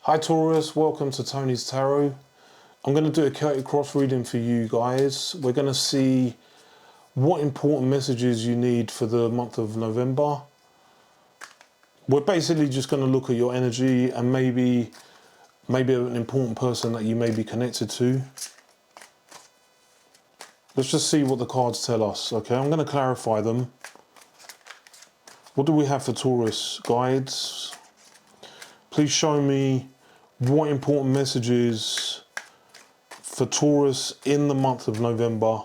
Hi Taurus, welcome to Tony's Tarot. I'm going to do a chaotic cross reading for you guys. We're going to see what important messages you need for the month of November. We're basically just going to look at your energy and maybe an important person that you may be connected to. Let's just see what the cards tell us. Okay, I'm going to clarify them. What do we have for Taurus guides? Please show me what important messages for Taurus in the month of November,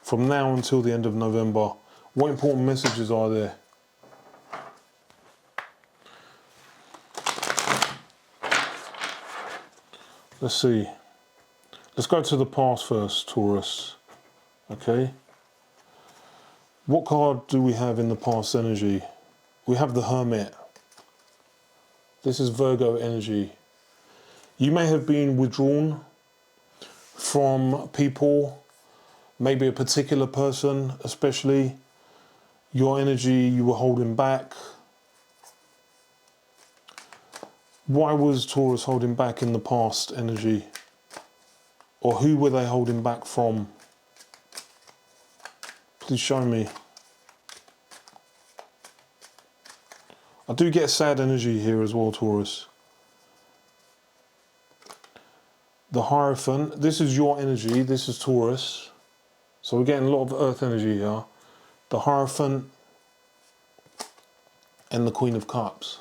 from now until the end of November. What important messages are there? Let's see. Let's go to the past first, Taurus. Okay. What card do we have in the past energy? We have the Hermit. This is Virgo energy. You may have been withdrawn from people, maybe a particular person especially. Your energy you were holding back. Why was Taurus holding back in the past energy? Or who were they holding back from? Please show me. I do get sad energy here as well, Taurus. The Hierophant, this is your energy, this is Taurus. So we're getting a lot of earth energy here. The Hierophant and the Queen of Cups.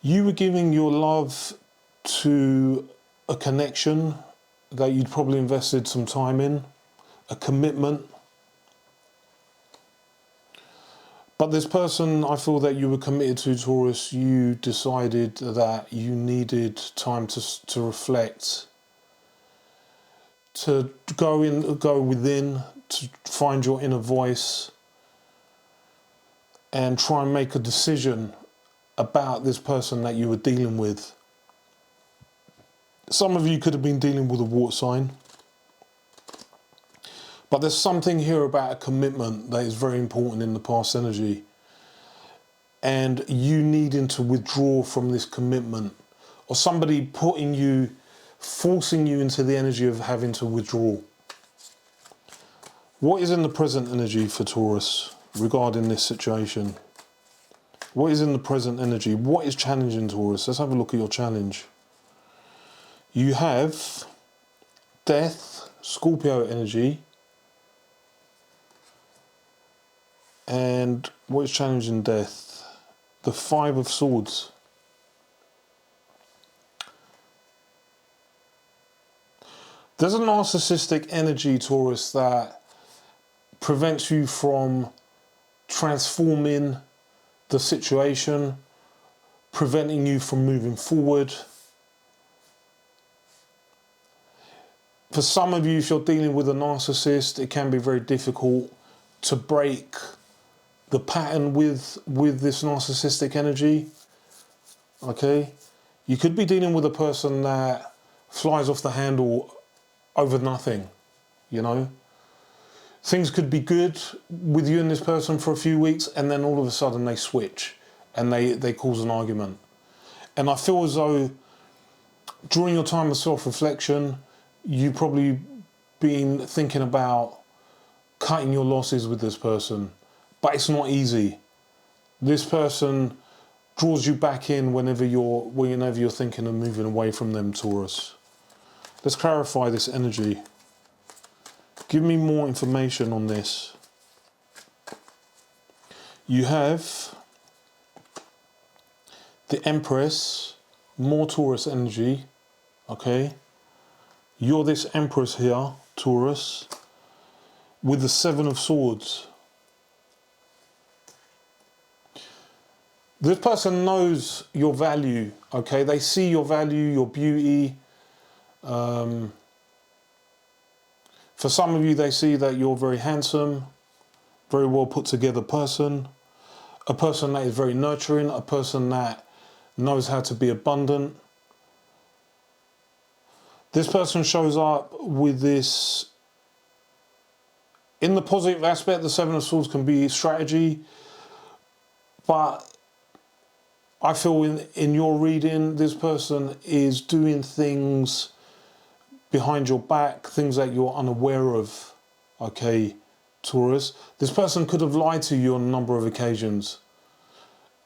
You were giving your love to a connection that you'd probably invested some time in. A commitment. But this person, I feel that you were committed to, Taurus, you decided that you needed time to reflect, to go within, to find your inner voice and try and make a decision about this person that you were dealing with. Some of you could have been dealing with a water sign. But there's something here about a commitment that is very important in the past energy. And you needing to withdraw from this commitment. Or somebody forcing you into the energy of having to withdraw. What is in the present energy for Taurus regarding this situation? What is in the present energy? What is challenging Taurus? Let's have a look at your challenge. You have Death, Scorpio energy. And what is challenging Death? The Five of Swords. There's a narcissistic energy, Taurus, that prevents you from transforming the situation, preventing you from moving forward. For some of you, if you're dealing with a narcissist, it can be very difficult to break the pattern with this narcissistic energy. Okay, you could be dealing with a person that flies off the handle over nothing, you know. Things could be good with you and this person for a few weeks, and then all of a sudden they switch and they cause an argument. And I feel as though during your time of self-reflection, you've probably been thinking about cutting your losses with this person. But it's not easy. This person draws you back in whenever you're thinking of moving away from them, Taurus. Let's clarify this energy. Give me more information on this. You have the Empress, more Taurus energy, okay? You're this Empress here, Taurus, with the Seven of Swords. This person knows your value, okay? They see your value, your beauty. For some of you, they see that you're very handsome, very well put together person, a person that is very nurturing, a person that knows how to be abundant. This person shows up with this In the positive aspect, the Seven of Swords can be strategy, but I feel in your reading, this person is doing things behind your back, things that you're unaware of, okay, Taurus. This person could have lied to you on a number of occasions,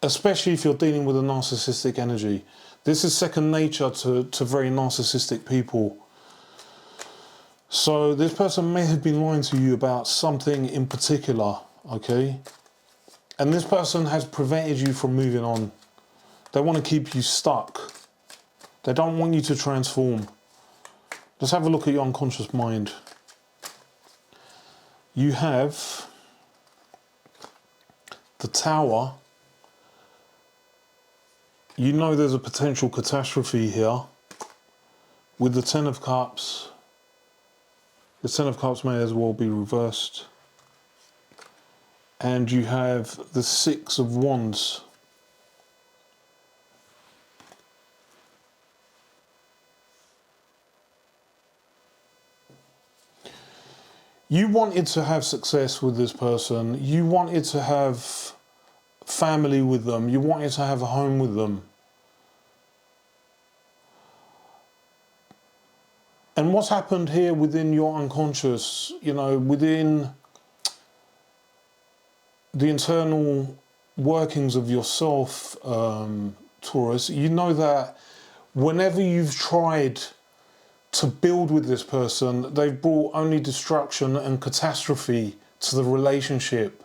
especially if you're dealing with a narcissistic energy. This is second nature to very narcissistic people. So this person may have been lying to you about something in particular, okay? And this person has prevented you from moving on. They want to keep you stuck. They don't want you to transform. Let's have a look at your unconscious mind. You have the Tower. You know there's a potential catastrophe here. With the Ten of Cups, the Ten of Cups may as well be reversed. And you have the Six of Wands. You wanted to have success with this person. You wanted to have family with them. You wanted to have a home with them. And what's happened here within your unconscious, you know, within the internal workings of yourself, Taurus, you know that whenever you've tried to build with this person, they've brought only destruction and catastrophe to the relationship.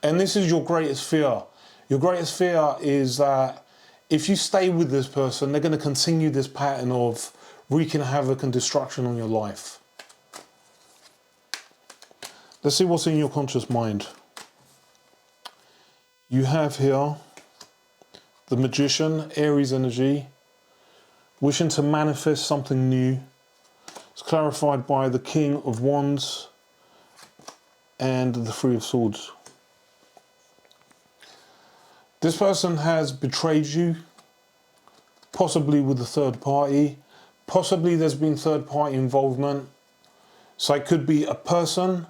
And this is your greatest fear. Your greatest fear is that if you stay with this person, they're going to continue this pattern of wreaking havoc and destruction on your life. Let's see what's in your conscious mind. You have here the Magician, Aries energy, wishing to manifest something new. It's clarified by the King of Wands and the Three of Swords. This person has betrayed you, possibly with a third party. Possibly there's been third party involvement. So it could be a person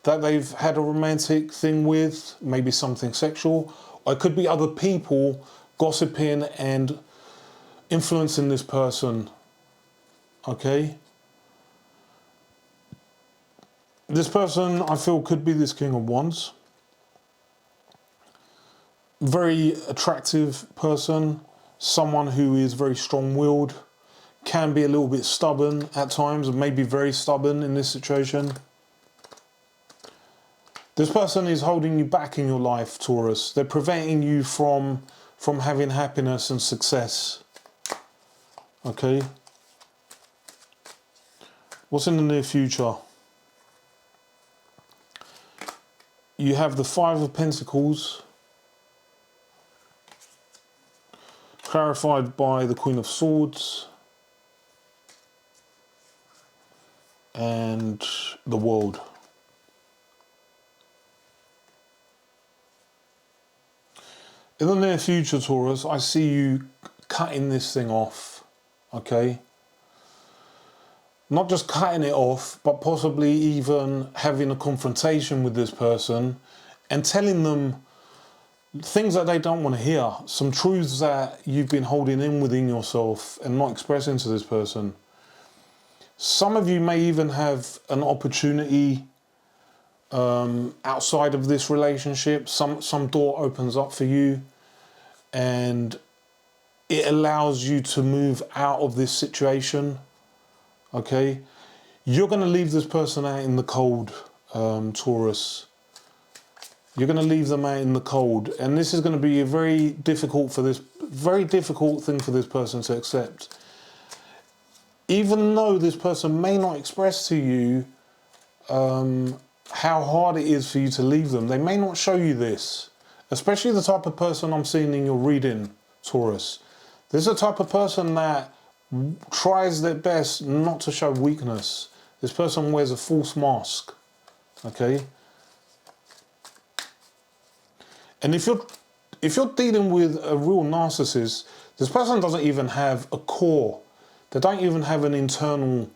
that they've had a romantic thing with, maybe something sexual, or it could be other people gossiping and influencing this person, okay? This person, I feel, could be this King of Wands. Very attractive person, someone who is very strong-willed, can be a little bit stubborn at times, and maybe very stubborn in this situation. This person is holding you back in your life, Taurus. They're preventing you from having happiness and success. Okay? What's in the near future? You have the Five of Pentacles, clarified by the Queen of Swords and the World. In the near future, Taurus, I see you cutting this thing off, okay? Not just cutting it off, but possibly even having a confrontation with this person and telling them things that they don't want to hear, some truths that you've been holding in within yourself and not expressing to this person. Some of you may even have an opportunity outside of this relationship. Some door opens up for you and it allows you to move out of this situation, okay? You're going to leave this person out in the cold, Taurus. You're going to leave them out in the cold, and this is going to be a very difficult thing for this person to accept. Even though this person may not express to you how hard it is for you to leave them, they may not show you this. Especially the type of person I'm seeing in your reading, Taurus. This is the type of person that tries their best not to show weakness. This person wears a false mask, okay? And if you're dealing with a real narcissist, this person doesn't even have a core. They don't even have an internal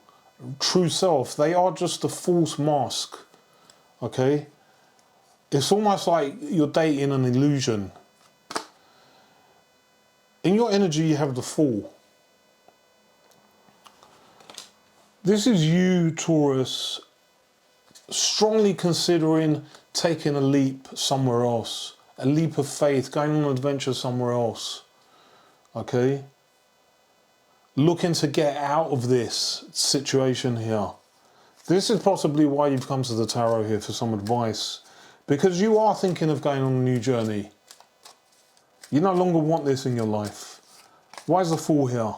true self. They are just a false mask, okay? It's almost like you're dating an illusion. In your energy, you have the Fool. This is you, Taurus, strongly considering taking a leap somewhere else, a leap of faith, going on an adventure somewhere else, okay? Looking to get out of this situation here. This is possibly why you've come to the tarot here for some advice, because you are thinking of going on a new journey. You no longer want this in your life. Why is the Fool here?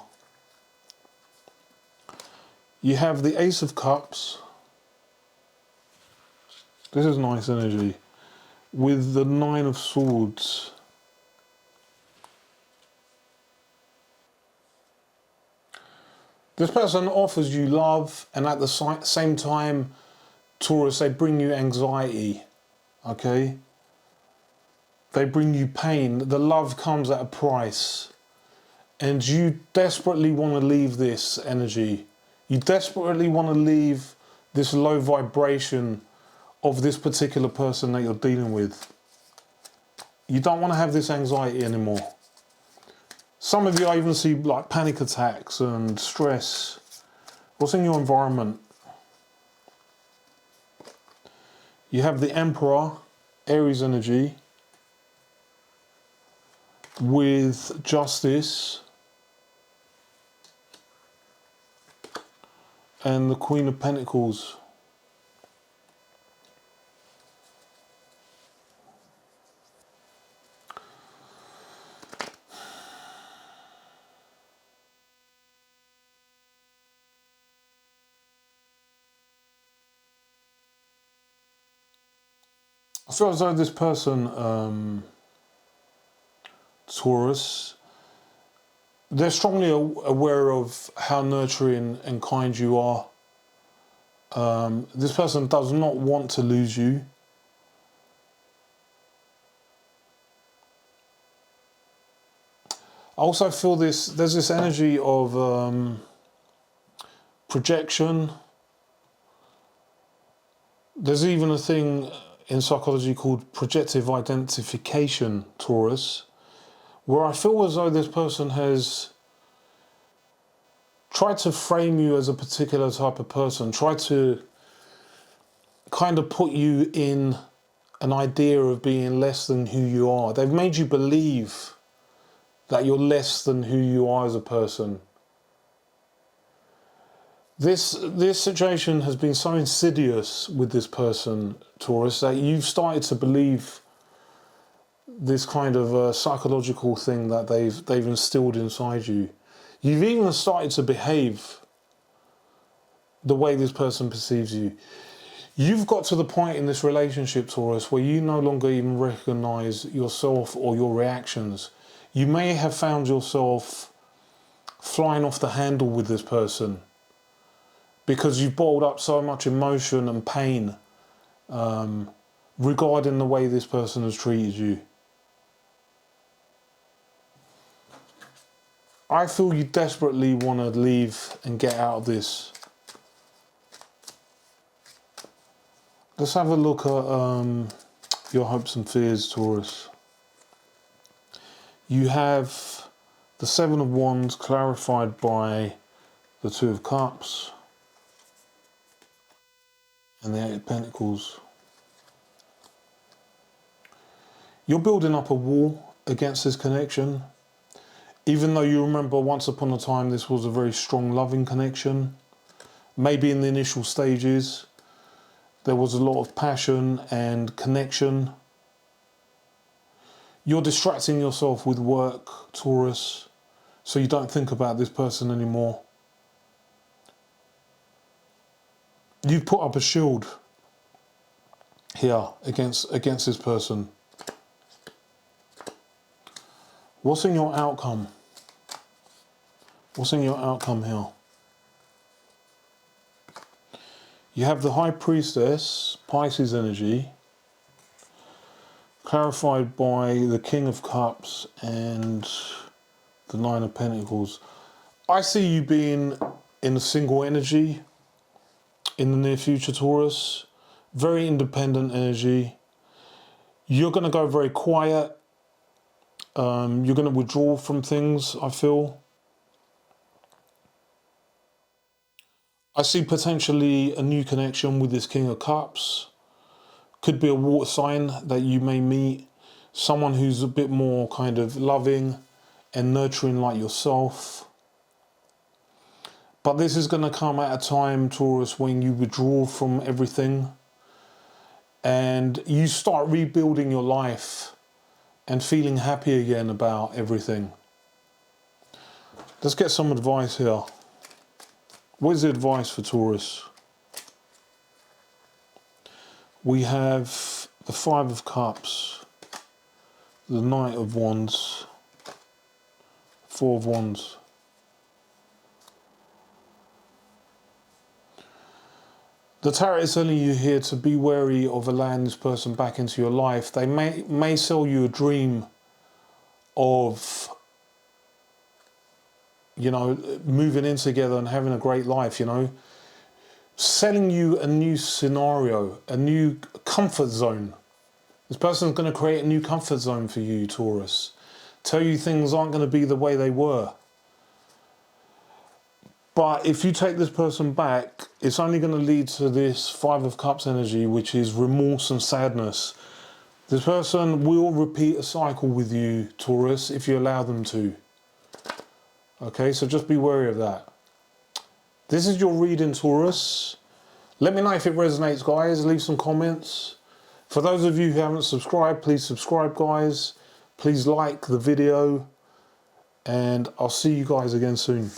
You have the Ace of Cups. This is nice energy. With the Nine of Swords. This person offers you love, and at the same time, Taurus, they bring you anxiety, okay? They bring you pain. The love comes at a price. And you desperately want to leave this energy. You desperately want to leave this low vibration of this particular person that you're dealing with. You don't want to have this anxiety anymore. Some of you, I even see like panic attacks and stress. What's in your environment? You have the Emperor, Aries energy, with Justice and the Queen of Pentacles. I feel as though this person, Taurus, they're strongly aware of how nurturing and kind you are. This person does not want to lose you. I also feel there's this energy of projection. There's even a thing in psychology called projective identification, Taurus, where I feel as though this person has tried to frame you as a particular type of person, tried to kind of put you in an idea of being less than who you are. They've made you believe that you're less than who you are as a person. This situation has been so insidious with this person, Taurus, that you've started to believe this kind of psychological thing that they've instilled inside you. You've even started to behave the way this person perceives you. You've got to the point in this relationship, Taurus, where you no longer even recognise yourself or your reactions. You may have found yourself flying off the handle with this person because you've bottled up so much emotion and pain regarding the way this person has treated you. I feel you desperately want to leave and get out of this. Let's have a look at your hopes and fears, Taurus. You have the Seven of Wands clarified by the Two of Cups and the Eight of Pentacles. You're building up a wall against this connection. Even though you remember once upon a time this was a very strong loving connection. Maybe in the initial stages there was a lot of passion and connection. You're distracting yourself with work, Taurus, so you don't think about this person anymore. You've put up a shield here against this person. What's in your outcome? What's in your outcome here? You have the High Priestess, Pisces energy, clarified by the King of Cups and the Nine of Pentacles. I see you being in a single energy in the near future, Taurus. very independent energy. You're going to go very quiet. You're going to withdraw from things, I feel. I see potentially a new connection with this King of Cups. Could be a water sign that you may meet. Someone who's a bit more kind of loving and nurturing like yourself. But this is going to come at a time, Taurus, when you withdraw from everything and you start rebuilding your life and feeling happy again about everything. Let's get some advice here. What is the advice for Taurus? We have the Five of Cups, the Knight of Wands, Four of Wands. The Tarot is telling you here to be wary of allowing this person back into your life. They may sell you a dream of, you know, moving in together and having a great life, you know. Selling you a new scenario, a new comfort zone. This person's going to create a new comfort zone for you, Taurus. Tell you things aren't going to be the way they were. But if you take this person back, it's only going to lead to this Five of Cups energy, which is remorse and sadness. This person will repeat a cycle with you, Taurus, if you allow them to. Okay, so just be wary of that. This is your reading, Taurus. Let me know if it resonates, guys. Leave some comments. For those of you who haven't subscribed, please subscribe, guys. Please like the video. And I'll see you guys again soon.